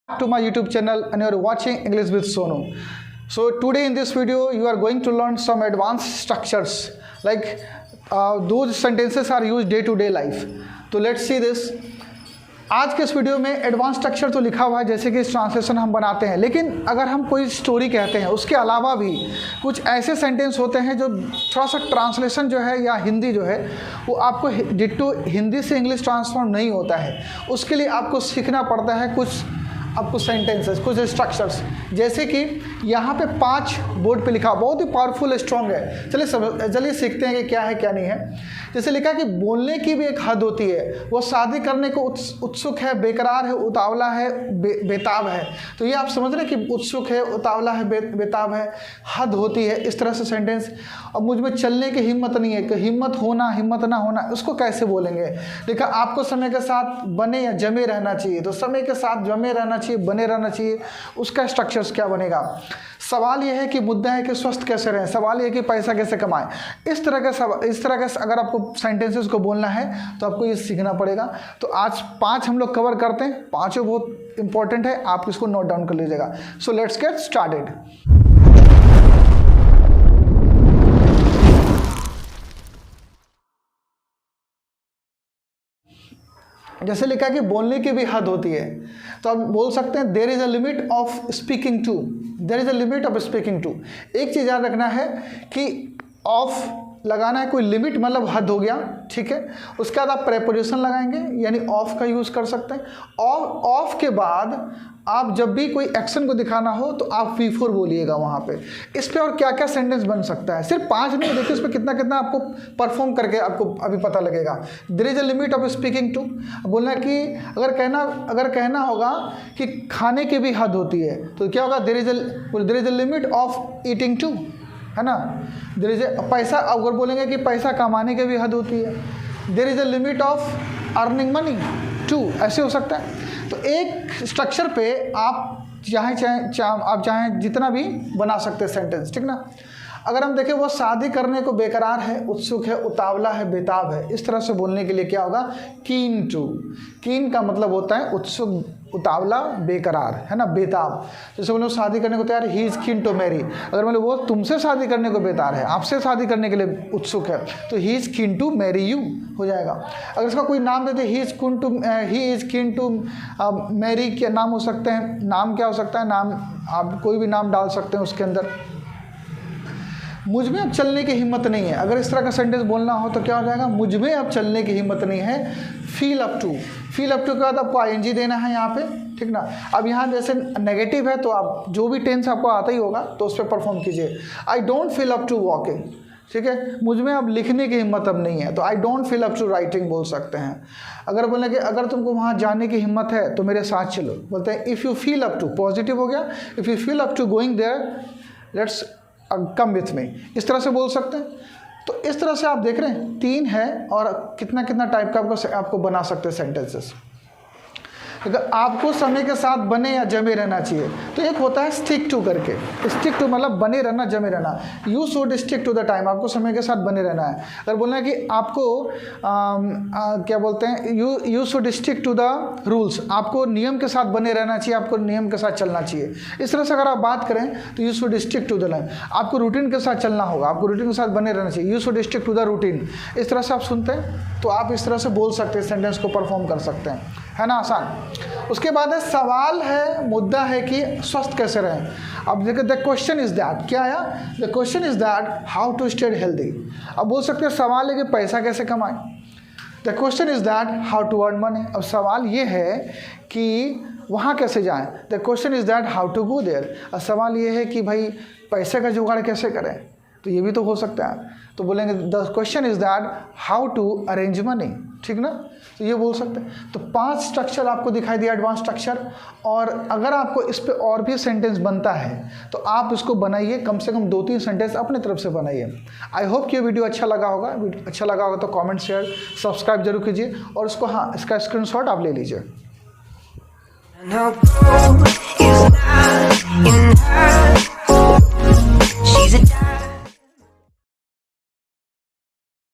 To my YouTube channel and you are watching English with Sonu. So today in this video you are going to learn some advanced structures like those sentences are used day to day life. तो let's see this. आज के इस video में advance structure तो लिखा हुआ है जैसे कि इस ट्रांसलेशन हम बनाते हैं, लेकिन अगर हम कोई स्टोरी कहते हैं उसके अलावा भी कुछ ऐसे सेंटेंस होते हैं जो थोड़ा सा ट्रांसलेशन जो है या हिंदी जो है वो आपको डिट्टो हिंदी से इंग्लिश ट्रांसफॉर्म नहीं होता है। उसके लिए आपको सीखना पड़ता है कुछ सेंटेंसेस, कुछ स्ट्रक्चर्स। जैसे कि यहाँ पे 5 बोर्ड पे लिखा, बहुत ही पावरफुल स्ट्रॉन्ग है। चलिए सीखते हैं कि क्या है क्या नहीं है। जैसे लिखा कि बोलने की भी एक हद होती है, वो शादी करने को उत्सुक है, बेकरार है, उतावला है, बेताब है। तो ये आप समझ रहे हैं कि उत्सुक है, उतावला है, बेताब है, हद होती है, इस तरह से सेंटेंस। अब मुझ में चलने की हिम्मत नहीं है, कि हिम्मत होना, हिम्मत ना होना, उसको कैसे बोलेंगे। लिखा आपको समय के साथ बने या जमे रहना चाहिए, तो समय के साथ जमे रहना चाहिए, बने रहना चाहिए, उसका स्ट्रक्चर्स क्या बनेगा। सवाल यह है कि मुद्दा है कि स्वस्थ कैसे रहें, सवाल यह है कि पैसा कैसे कमाएं। इस तरह का अगर आपको सेंटेंसेस को बोलना है तो आपको ये सीखना पड़ेगा। तो आज 5 हम लोग कवर करते हैं, 5 बहुत इंपॉर्टेंट है, आप इसको नोट डाउन कर लीजिएगा। So let's get started. जैसे लिखा कि बोलने की भी हद होती है, तो आप बोल सकते हैं there is a limit of speaking too, there is a limit of speaking too. एक चीज़ याद रखना है कि ऑफ लगाना है, कोई लिमिट मतलब हद हो गया, ठीक है। उसके बाद आप प्रेपोजिशन लगाएंगे, यानी ऑफ का यूज़ कर सकते हैं। ऑफ के बाद आप जब भी कोई एक्शन को दिखाना हो तो आप V4 बोलिएगा वहाँ पे। इस पर और क्या क्या सेंटेंस बन सकता है, सिर्फ 5 नहीं, देखिए इस पर कितना कितना आपको परफॉर्म करके आपको अभी पता लगेगा। There is a limit of speaking too, बोलना कि अगर कहना होगा कि खाने की भी हद होती है, तो क्या होगा, there is a limit of eating too, है ना। देयर इज अ पैसा, अगर बोलेंगे कि पैसा कमाने की भी हद होती है, there is a limit of earning money too, ऐसे हो सकता है। तो एक स्ट्रक्चर पे आप चाहें जितना भी बना सकते हैं सेंटेंस, ठीक ना। अगर हम देखें वो शादी करने को बेकरार है, उत्सुक है, उतावला है, बेताब है, इस तरह से बोलने के लिए क्या होगा, कीन टू। कीन का मतलब होता है उत्सुक, उतावला, बेकरार, है ना, बेताब। जैसे बोले शादी करने को तैयार, he is keen to marry. अगर बोले वो तुमसे शादी करने को बेतार है, आपसे शादी करने के लिए उत्सुक है, तो he is keen to marry you हो जाएगा। अगर इसका कोई नाम देते, he is keen to marry, के नाम हो सकते हैं, नाम क्या हो सकता है, नाम आप कोई भी नाम डाल सकते हैं उसके अंदर। मुझ में अब चलने की हिम्मत नहीं है, अगर इस तरह का सेंटेंस बोलना हो तो क्या हो जाएगा, मुझ में अब चलने की हिम्मत नहीं है। Feel up to, feel up to के बाद आपको ING देना है यहाँ पे, ठीक ना। अब यहाँ जैसे नेगेटिव है तो आप जो भी टेंस आपको आता ही होगा तो उस पर परफॉर्म कीजिए। I don't feel up to walking, ठीक है, मुझ में अब लिखने की हिम्मत अब नहीं है, तो I don't feel up to writing बोल सकते हैं। अगर बोले कि अगर तुमको वहाँ जाने की हिम्मत है तो मेरे साथ चलो, बोलते हैं if you feel up to, positive हो गया, if you feel up to going there let's come with me, इस तरह से बोल सकते हैं। तो इस तरह से आप देख रहे हैं 3 है और कितना कितना टाइप का आपको बना सकते हैं सेंटेंसेस। अगर आपको समय के साथ बने या जमे रहना चाहिए, तो एक होता है स्टिक टू करके, स्टिक टू मतलब बने रहना, जमे रहना। You should stick to the time, आपको समय के साथ बने रहना है। अगर बोलना है कि आपको क्या बोलते हैं, you should stick to the rules, आपको नियम के साथ बने रहना चाहिए, आपको नियम के साथ चलना चाहिए। इस तरह से अगर आप बात करें तो you should stick to the line, आपको रूटीन के साथ चलना होगा, आपको रूटीन के साथ बने रहना चाहिए, you should stick to the routine. इस तरह से आप सुनते हैं तो आप इस तरह से बोल सकते हैं, सेंटेंस को परफॉर्म कर सकते हैं, है ना, आसान। उसके बाद है सवाल है, मुद्दा है कि स्वस्थ कैसे रहें। अब देखिए द क्वेश्चन इज दैट, क्या आया, the question is that how to stay healthy. अब बोल सकते हैं सवाल है कि पैसा कैसे कमाएं। The question is that how to earn money. अब सवाल ये है कि वहाँ कैसे जाएं। The question is that how to go there. अब सवाल ये है कि भाई पैसे का जुगाड़ कैसे करें, तो ये भी तो हो सकता है। तो बोलेंगे the question is that how to arrange money, ठीक ना, तो ये बोल सकते हैं। तो 5 स्ट्रक्चर आपको दिखाई दिया, एडवांस स्ट्रक्चर। और अगर आपको इस पे और भी सेंटेंस बनता है तो आप इसको बनाइए, कम से कम 2-3 सेंटेंस अपने तरफ से बनाइए। आई होप कि ये वीडियो अच्छा लगा होगा। अच्छा लगा होगा तो कमेंट, शेयर, सब्सक्राइब जरूर कीजिए और इसको, हाँ, इसका स्क्रीनशॉट आप ले लीजिए।